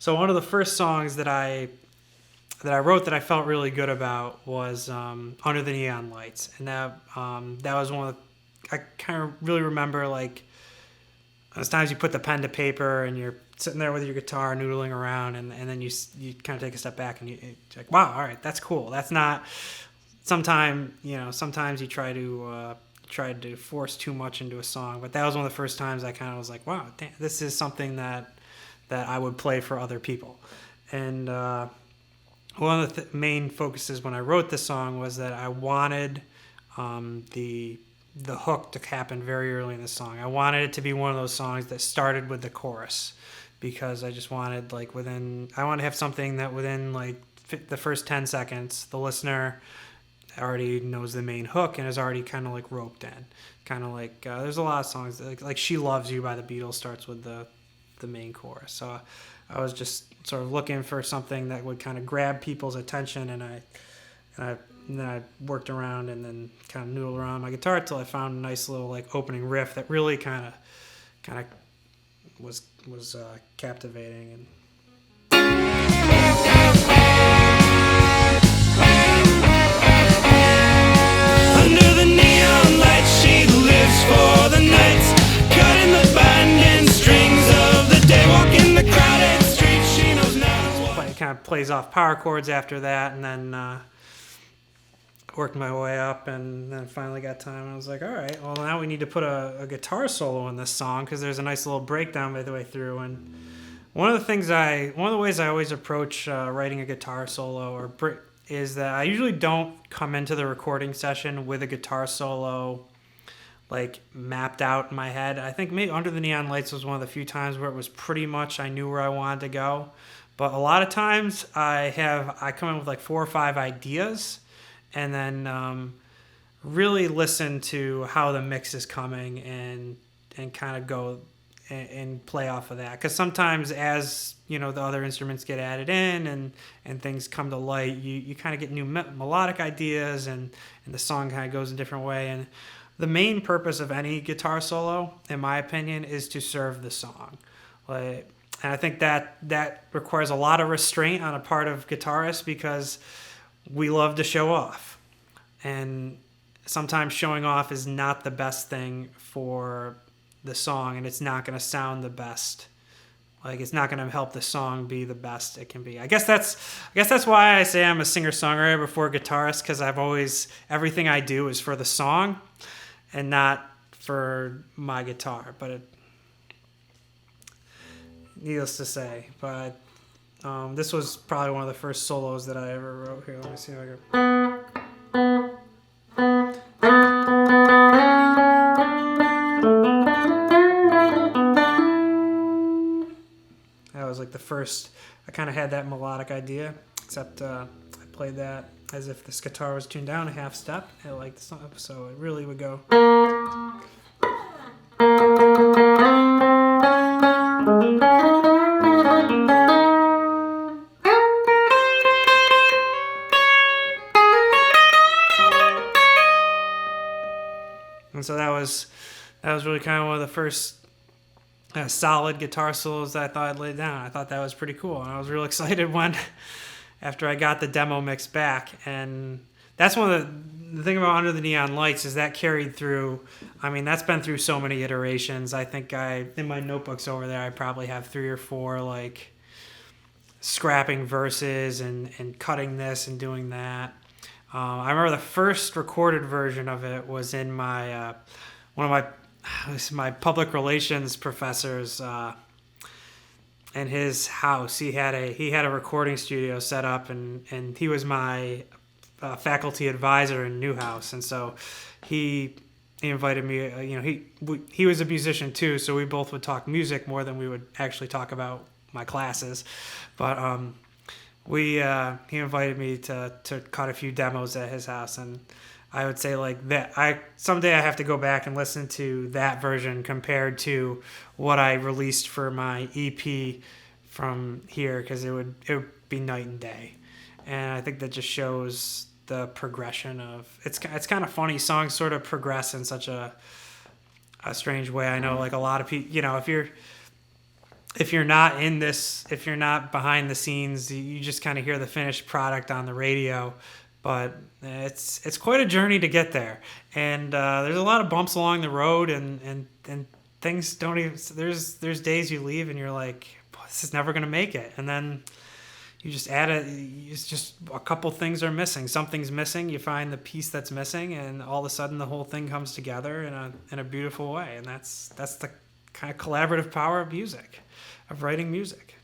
So one of the first songs that I wrote that I felt really good about was Under the Neon Lights, and that was one of the, I kind of really remember like those times you put the pen to paper and you're sitting there with your guitar noodling around, and then you kind of take a step back and you're like, wow, all right, that's cool. That's not sometimes you try to force too much into a song, but that was one of the first times I kind of was like, wow, damn, this is something that I would play for other people. And one of the main focuses when I wrote this song was that I wanted the hook to happen very early in the song. I wanted it to be one of those songs that started with the chorus, because I just wanted I want to have something that within the first 10 seconds, the listener already knows the main hook and is already kind of like roped in. Kind of like there's a lot of songs that, like "She Loves You" by the Beatles starts with the main chorus. So I was just sort of looking for something that would kind of grab people's attention, and then I worked around and then kind of noodled around my guitar till I found a nice little like opening riff that really kind of was captivating. And under the neon lights, she lives for the nights, cutting the binding strings of the day, walking the crowded streets. She knows now. It kind of plays off power chords after that, and then worked my way up, and then finally got time. And I was like, all right, well now we need to put a guitar solo in this song, because there's a nice little breakdown by the way through. And one of the ways I always approach writing a guitar solo is that I usually don't come into the recording session with a guitar solo like mapped out in my head. I think maybe Under the Neon Lights was one of the few times where it was pretty much I knew where I wanted to go. But a lot of times I come in with like 4 or 5 ideas, and then really listen to how the mix is coming and kind of go and play off of that. Because sometimes as the other instruments get added in and things come to light, you kind of get new melodic ideas, and the song kind of goes a different way. And the main purpose of any guitar solo, in my opinion, is to serve the song. And I think that requires a lot of restraint on a part of guitarists, because we love to show off. And sometimes showing off is not the best thing for the song, and it's not going to sound the best. Like, it's not going to help the song be the best it can be. I guess that's why I say I'm a singer-songwriter before a guitarist, because everything I do is for the song and not for my guitar. But needless to say, this was probably one of the first solos that I ever wrote. Here, let me see if I can. That was like the first. I kind of had that melodic idea, except I played that as if this guitar was tuned down a half step. I liked the song, so it really would go. And so that was really kind of one of the first solid guitar solos that I thought I'd laid down. I thought that was pretty cool, and I was real excited after I got the demo mix back. And that's one of the thing about Under the Neon Lights is that carried through. I mean, that's been through so many iterations. I think in my notebooks over there, I probably have 3 or 4 like scrapping verses and cutting this and doing that. I remember the first recorded version of it was in my one of my public relations professors in his house. He had a recording studio set up, and he was my faculty advisor in Newhouse, and so he invited me. He was a musician too, so we both would talk music more than we would actually talk about my classes, but he invited me to cut a few demos at his house, and I would say like that. Someday I have to go back and listen to that version compared to what I released for my EP from here, because it would be night and day, and I think that just shows the progression of it's kind of funny. Songs sort of progress in such a strange way. I know like a lot of people, if if you're not in this, if you're not behind the scenes, you just kind of hear the finished product on the radio. But it's quite a journey to get there, and there's a lot of bumps along the road, and things don't even. There's days you leave and you're like, this is never gonna make it, and then you just add a. It's just a couple things are missing. Something's missing. You find the piece that's missing, and all of a sudden the whole thing comes together in a beautiful way, and that's the kind of collaborative power of music, of writing music.